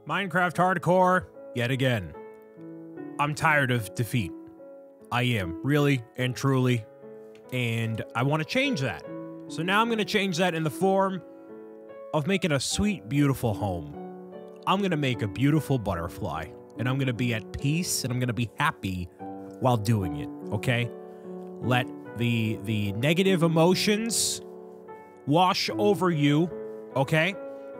Minecraft Hardcore, yet again. I'm tired of defeat. I am, really and truly. And I want to change that. So now I'm going to change that in the form of making a sweet, beautiful home. I'm going to make a beautiful butterfly. And I'm going to be at peace and I'm going to be happy while doing it, okay? Let the negative emotions wash over you, okay?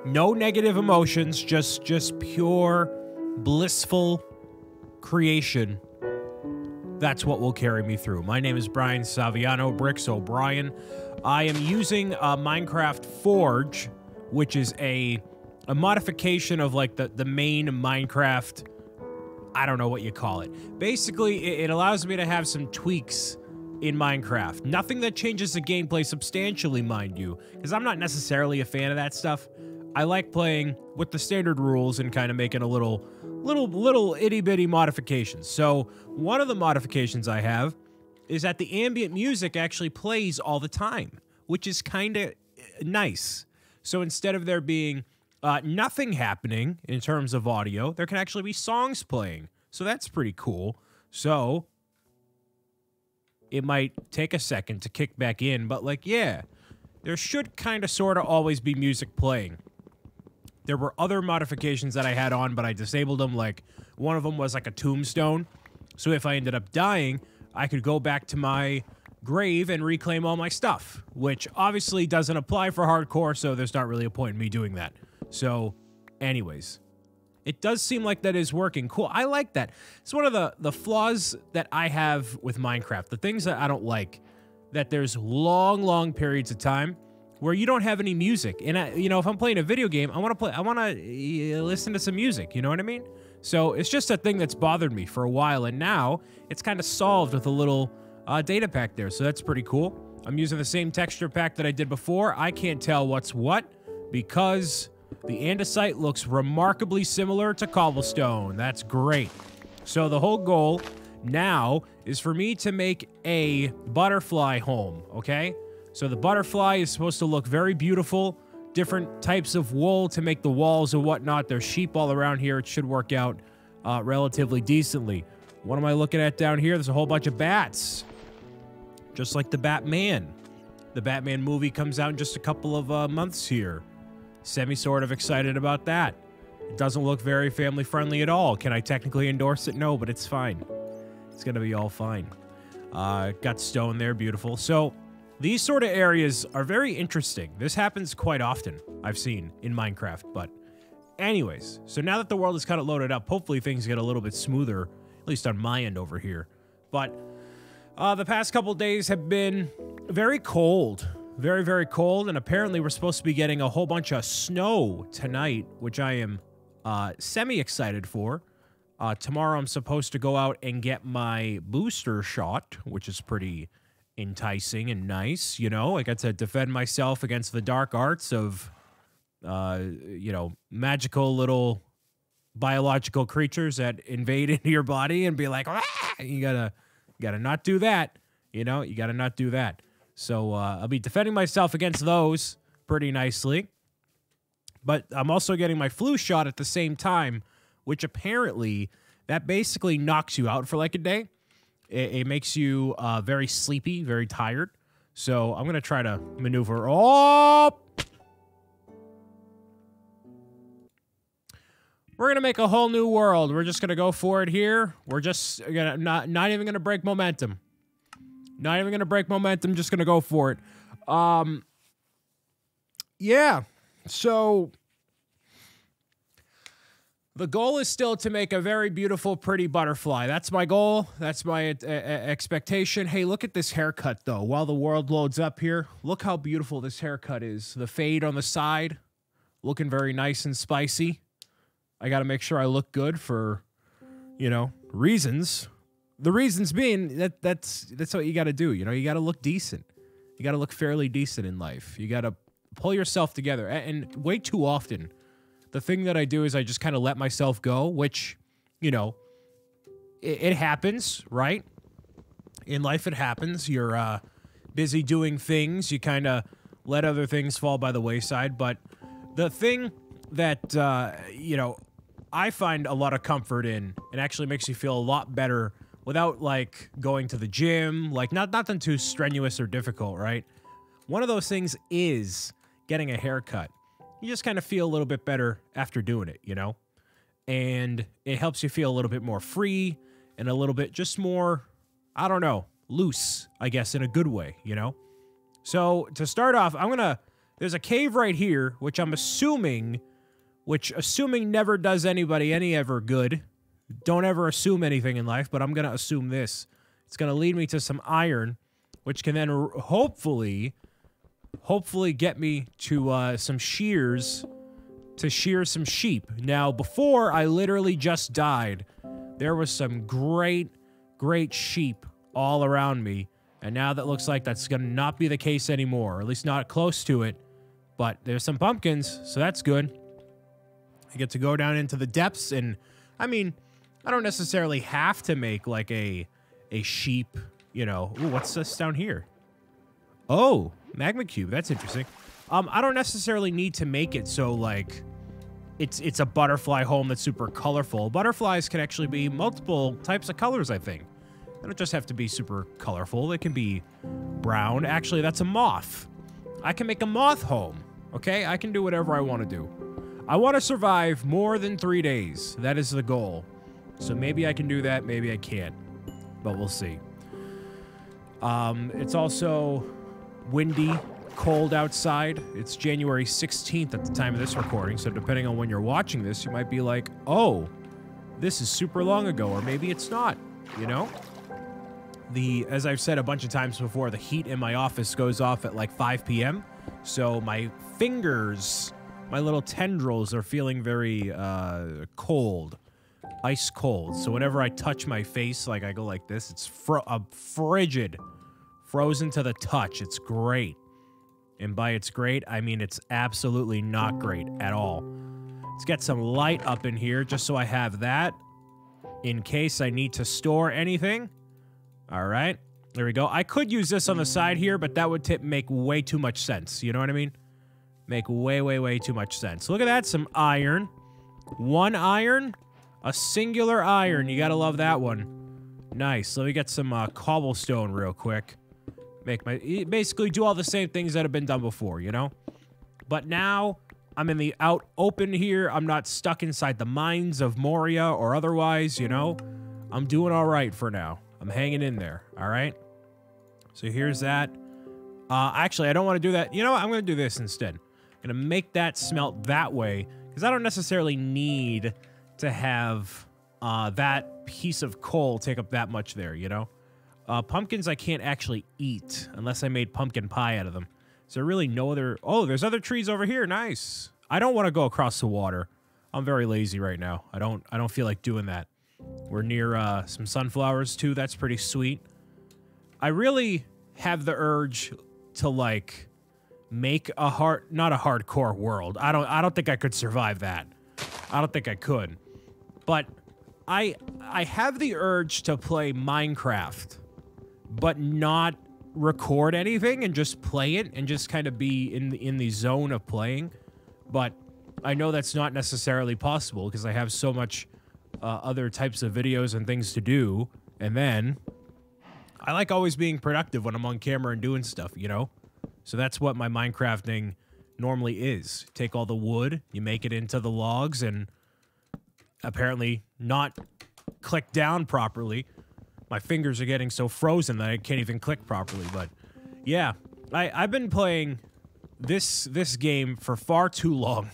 No negative emotions, just pure, blissful creation. That's what will carry me through. My name is Brian Saviano, BricksOBrian. I am using Minecraft Forge, which is a modification of like the main Minecraft, I don't know what you call it. Basically, it allows me to have some tweaks in Minecraft. Nothing that changes the gameplay substantially, mind you, because I'm not necessarily a fan of that stuff. I like playing with the standard rules and kind of making a little itty-bitty modifications. So one of the modifications I have is that the ambient music actually plays all the time, which is kind of nice. So instead of there being nothing happening in terms of audio, there can actually be songs playing. So that's pretty cool. So it might take a second to kick back in, but like, yeah, there should kind of sort of always be music playing. There were other modifications that I had on, but I disabled them. Like, one of them was like a tombstone. So if I ended up dying, I could go back to my grave and reclaim all my stuff, which obviously doesn't apply for hardcore, so there's not really a point in me doing that. So, anyways, it does seem like that is working. Cool. I like that. It's one of the flaws that I have with Minecraft. The things that I don't like, that there's long periods of time where you don't have any music. And you know, if I'm playing a video game, I want to listen to some music, you know what I mean? So it's just a thing that's bothered me for a while, and now it's kind of solved with a little data pack there, so that's pretty cool. I'm using the same texture pack that I did before. I can't tell what's what because the andesite looks remarkably similar to cobblestone. That's great. So the whole goal now is for me to make a butterfly home, okay? So the butterfly is supposed to look very beautiful. Different types of wool to make the walls and whatnot. There's sheep all around here. It should work out relatively decently. What am I looking at down here? There's a whole bunch of bats. Just like the Batman. The Batman movie comes out in just a couple of months here. Sort of excited about that. It doesn't look very family friendly at all. Can I technically endorse it? No, but it's fine. It's gonna be all fine. Got stone there, beautiful. So these sort of areas are very interesting. This happens quite often, I've seen, in Minecraft. But anyways, so now that the world is kind of loaded up, hopefully things get a little bit smoother, at least on my end over here. But the past couple days have been very cold. Very cold, and apparently we're supposed to be getting a whole bunch of snow tonight, which I am semi-excited for. Tomorrow I'm supposed to go out and get my booster shot, which is pretty enticing and nice, you know? I got to defend myself against the dark arts of, you know, magical little biological creatures that invade into your body and be like, ah! You gotta not do that, you know? You gotta not do that. So I'll be defending myself against those pretty nicely. But I'm also getting my flu shot at the same time, which apparently that basically knocks you out for like a day. It makes you very sleepy, very tired. So I'm going to try to maneuver. Oh! We're going to make a whole new world. We're just going to go for it here. We're just gonna not even going to break momentum. Not even going to break momentum, just going to go for it. Yeah, so the goal is still to make a very beautiful, pretty butterfly. That's my goal. That's my expectation. Hey, look at this haircut, though. While the world loads up here, look how beautiful this haircut is. The fade on the side, looking very nice and spicy. I got to make sure I look good for, you know, reasons. The reasons being that's what you got to do. You know, you got to look decent. You got to look fairly decent in life. You got to pull yourself together. And way too often, the thing that I do is I just kind of let myself go, which, you know, it happens, right? In life, it happens. You're busy doing things. You kind of let other things fall by the wayside. But the thing that, you know, I find a lot of comfort in and actually makes you feel a lot better without, like, going to the gym. Like, nothing too strenuous or difficult, right? One of those things is getting a haircut. You just kind of feel a little bit better after doing it, you know? And it helps you feel a little bit more free and a little bit just more, I don't know, loose, I guess, in a good way, you know? So to start off, there's a cave right here, which I'm assuming never does anybody any ever good. Don't ever assume anything in life, but I'm going to assume this. It's going to lead me to some iron, which can then hopefully get me to some shears to shear some sheep. Now, before I literally just died, there was some great sheep all around me, and now that looks like that's going to not be the case anymore, or at least not close to it. But there's some pumpkins, so that's good. I get to go down into the depths, and I mean, I don't necessarily have to make like a sheep, you know. Ooh, what's this down here? Oh, magma cube. That's interesting. I don't necessarily need to make it so like it's a butterfly home that's super colorful. Butterflies can actually be multiple types of colors, I think. They don't just have to be super colorful. They can be brown. Actually, that's a moth. I can make a moth home. Okay, I can do whatever I want to do. I want to survive more than 3 days. That is the goal. So maybe I can do that, maybe I can't. But we'll see. It's also windy, cold outside. It's January 16th at the time of this recording, so depending on when you're watching this, you might be like, oh, this is super long ago, or maybe it's not, you know? As I've said a bunch of times before, the heat in my office goes off at like 5 p.m., so my fingers, my little tendrils are feeling very cold, ice cold. So whenever I touch my face, like I go like this, it's frigid, frozen to the touch. It's great. And by it's great, I mean it's absolutely not great at all. Let's get some light up in here just so I have that in case I need to store anything. All right. There we go. I could use this on the side here, but that would make way too much sense. You know what I mean? Make way too much sense. Look at that. Some iron. One iron. A singular iron. You gotta love that one. Nice. Let me get some cobblestone real quick. Basically do all the same things that have been done before, you know? But now, I'm in the out open here. I'm not stuck inside the mines of Moria or otherwise, you know? I'm doing all right for now. I'm hanging in there, all right? So here's that. Actually, I don't want to do that. You know what? I'm going to do this instead. I'm going to make that smelt that way, because I don't necessarily need to have that piece of coal take up that much there, you know? Pumpkins I can't actually eat unless I made pumpkin pie out of them. Is there really no other... Oh, there's other trees over here. Nice. I don't want to go across the water. I'm very lazy right now. I don't feel like doing that. We're near some sunflowers too. That's pretty sweet. I really have the urge to like make not a hardcore world. I don't think I could survive that. I don't think I could. But I have the urge to play Minecraft, but not record anything and just play it and just kind of be in the zone of playing. But I know that's not necessarily possible because I have so much other types of videos and things to do. And then I like always being productive when I'm on camera and doing stuff, you know? So that's what my Minecrafting normally is. Take all the wood, you make it into the logs, and apparently not click down properly. My fingers are getting so frozen that I can't even click properly. But yeah, I've been playing this game for far too long.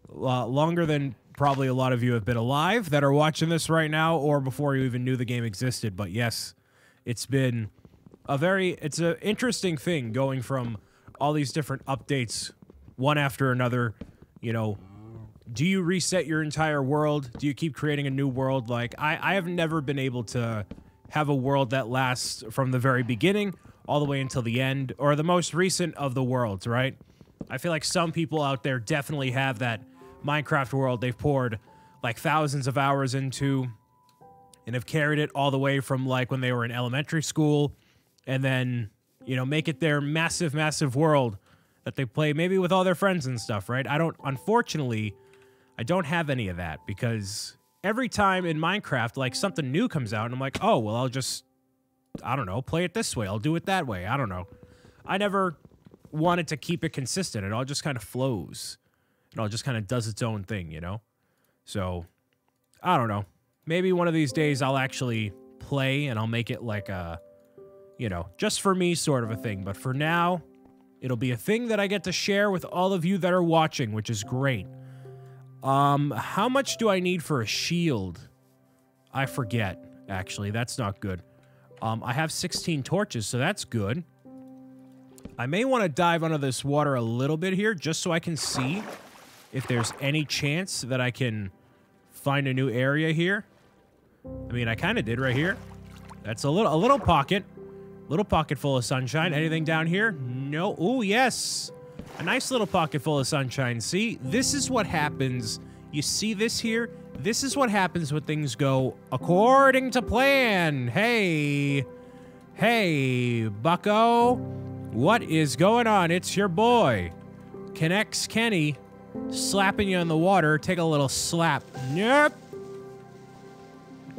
Longer than probably a lot of you have been alive that are watching this right now, or before you even knew the game existed. But yes, it's been it's an interesting thing going from all these different updates, one after another. You know, do you reset your entire world? Do you keep creating a new world? Like, I have never been able to have a world that lasts from the very beginning all the way until the end, or the most recent of the worlds, right? I feel like some people out there definitely have that Minecraft world they've poured like thousands of hours into and have carried it all the way from like when they were in elementary school, and then, you know, make it their massive world that they play maybe with all their friends and stuff, right? Unfortunately, I don't have any of that because every time in Minecraft, like, something new comes out and I'm like, oh, well, I'll just, I don't know, play it this way. I'll do it that way. I don't know. I never wanted to keep it consistent. It all just kind of flows. It all just kind of does its own thing, you know? So, I don't know. Maybe one of these days I'll actually play and I'll make it like a, you know, just for me sort of a thing. But for now, it'll be a thing that I get to share with all of you that are watching, which is great. How much do I need for a shield? I forget, actually. That's not good. I have 16 torches, so that's good. I may want to dive under this water a little bit here, just so I can see if there's any chance that I can find a new area here. I mean, I kind of did right here. That's a little pocket. Little pocket full of sunshine. Anything down here? No. Oh, yes. A nice little pocket full of sunshine. See, this is what happens. You see this here? This is what happens when things go according to plan. Hey. Hey, bucko. What is going on? It's your boy, Connects Kenny, slapping you in the water. Take a little slap. Yep.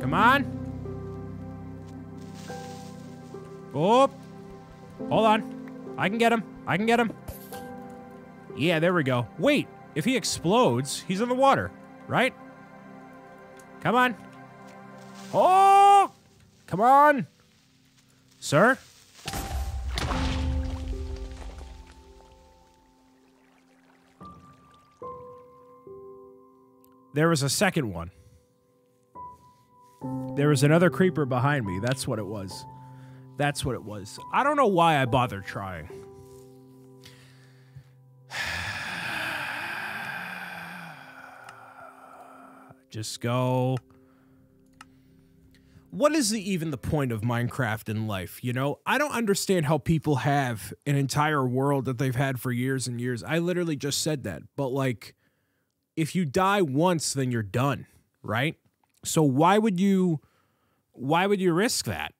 Come on. Oh. Hold on. I can get him. I can get him. Yeah, there we go. Wait, if he explodes, he's in the water, right? Come on. Oh! Come on. Sir? There was a second one. There was another creeper behind me. That's what it was. That's what it was. I don't know why I bothered trying. Just go. What is even the point of Minecraft in life, you know? I don't understand how people have an entire world that they've had for years and years. I literally just said that. But, like, if you die once, then you're done, right? So why would you risk that?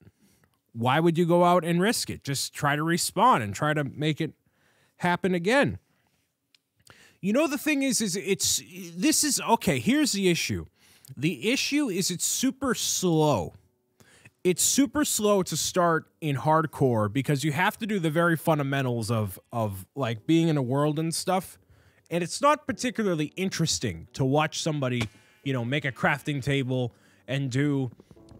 Why would you go out and risk it? Just try to respawn and try to make it happen again. You know, the thing is okay, here's the issue. The issue is it's super slow. It's super slow to start in hardcore because you have to do the very fundamentals of like being in a world and stuff. And it's not particularly interesting to watch somebody, you know, make a crafting table and do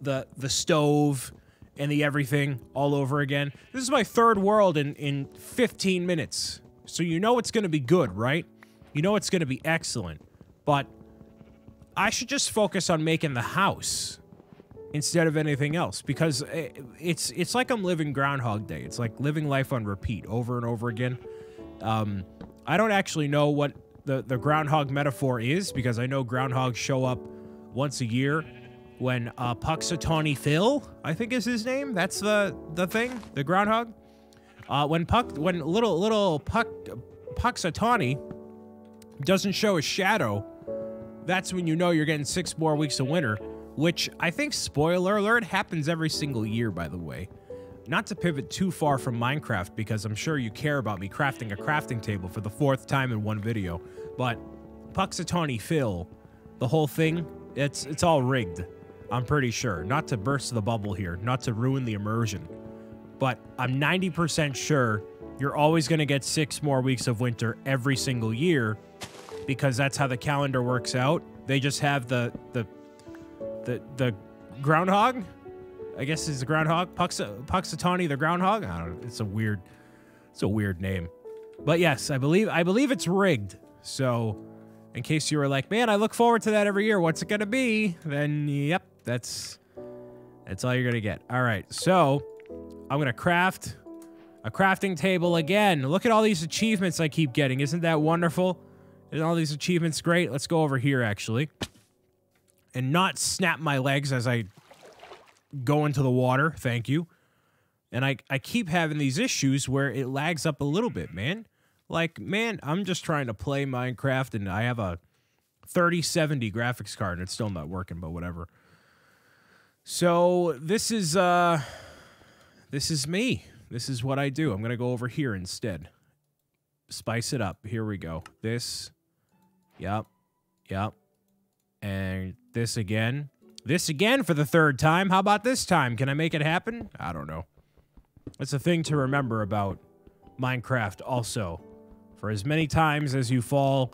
the stove and the everything all over again. This is my third world in 15 minutes. So you know it's going to be good, right? You know it's going to be excellent. But I should just focus on making the house instead of anything else, because it's like I'm living Groundhog Day. It's like living life on repeat over and over again. I don't actually know what the groundhog metaphor is, because I know groundhogs show up once a year when Puxatawny Phil, I think is his name. That's the thing, the groundhog. When little Puxatawny doesn't show a shadow, that's when you know you're getting 6 more weeks of winter, which I think, spoiler alert, happens every single year, by the way. Not to pivot too far from Minecraft, because I'm sure you care about me crafting a crafting table for the 4th time in one video, but Puxatawny Phil, the whole thing, it's all rigged. I'm pretty sure. Not to burst the bubble here, not to ruin the immersion, but I'm 90% sure you're always going to get 6 more weeks of winter every single year, because that's how the calendar works out. They just have the groundhog, I guess is the groundhog, Puxatawny the groundhog. I don't know. It's a weird name, but yes, I believe it's rigged. So, in case you were like, man, I look forward to that every year, what's it gonna be? Then, yep, that's all you're gonna get. All right, so I'm gonna craft a crafting table again. Look at all these achievements I keep getting. Isn't that wonderful? Isn't all these achievements great? Let's go over here, actually, and not snap my legs as I go into the water. Thank you. And I keep having these issues where it lags up a little bit, man. Like, man, I'm just trying to play Minecraft, and I have a 3070 graphics card, and it's still not working, but whatever. So this is me. This is what I do. I'm gonna go over here instead. Spice it up. Here we go. This. Yep. Yep. And this again. This again for the third time. How about this time? Can I make it happen? I don't know. It's a thing to remember about Minecraft also. For as many times as you fall,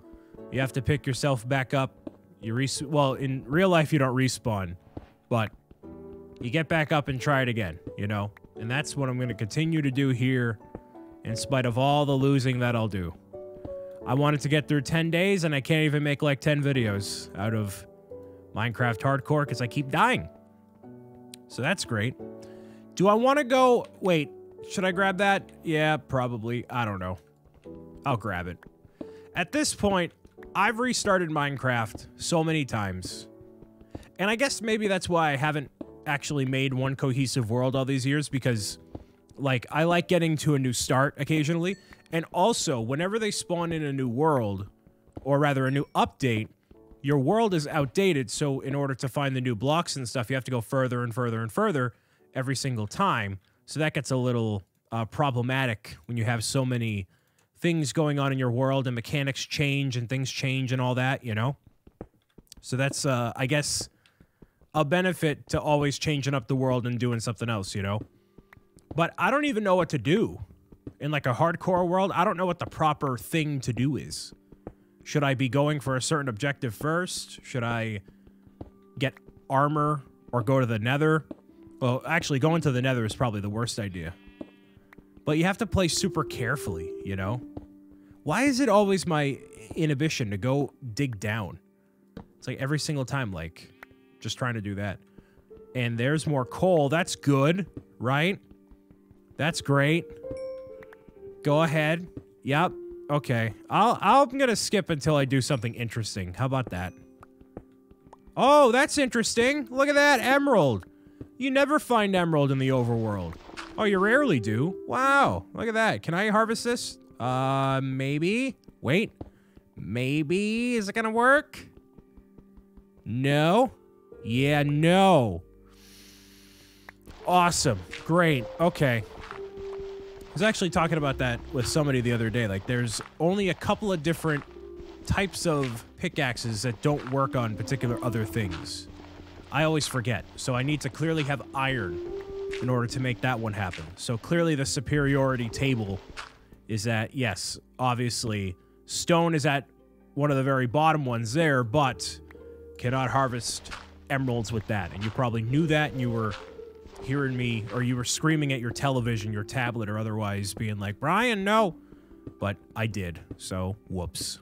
you have to pick yourself back up. Well, in real life, you don't respawn. But you get back up and try it again, you know? And that's what I'm going to continue to do here, in spite of all the losing that I'll do. I wanted to get through 10 days, and I can't even make like 10 videos out of Minecraft Hardcore because I keep dying. So that's great. Do I want to go... Wait, should I grab that? Yeah, probably. I don't know. I'll grab it. At this point, I've restarted Minecraft so many times. And I guess maybe that's why I haven't actually made one cohesive world all these years, because, like, I like getting to a new start occasionally. And also, whenever they spawn in a new world, or rather a new update, your world is outdated, so in order to find the new blocks and stuff, you have to go further and further and further every single time. So that gets a little problematic when you have so many things going on in your world and mechanics change and things change and all that, you know? So that's, I guess, a benefit to always changing up the world and doing something else, you know? But I don't even know what to do. In like a hardcore world, I don't know what the proper thing to do is. Should I be going for a certain objective first? Should I get armor or go to the nether? Well, actually, going to the nether is probably the worst idea. But you have to play super carefully, you know? Why is it always my inhibition to go dig down? It's like every single time, like, just trying to do that. And there's more coal. That's good, right? That's great. Go ahead. Yep. Okay. I'm gonna skip until I do something interesting. How about that? Oh, that's interesting. Look at that. Emerald. You never find emerald in the overworld. Oh, you rarely do. Wow. Look at that. Can I harvest this? Maybe. Wait. Maybe. Is it gonna work? No. Yeah, no. Awesome. Great. Okay. I was actually talking about that with somebody the other day. Like, there's only a couple of different types of pickaxes that don't work on particular other things. I always forget. So I need to clearly have iron in order to make that one happen. So clearly the superiority table is that, yes, obviously, stone is at one of the very bottom ones there, but cannot harvest emeralds with that. And you probably knew that, and you were hearing me, or you were screaming at your television, your tablet, or otherwise being like, Brian, no. But I did, so whoops.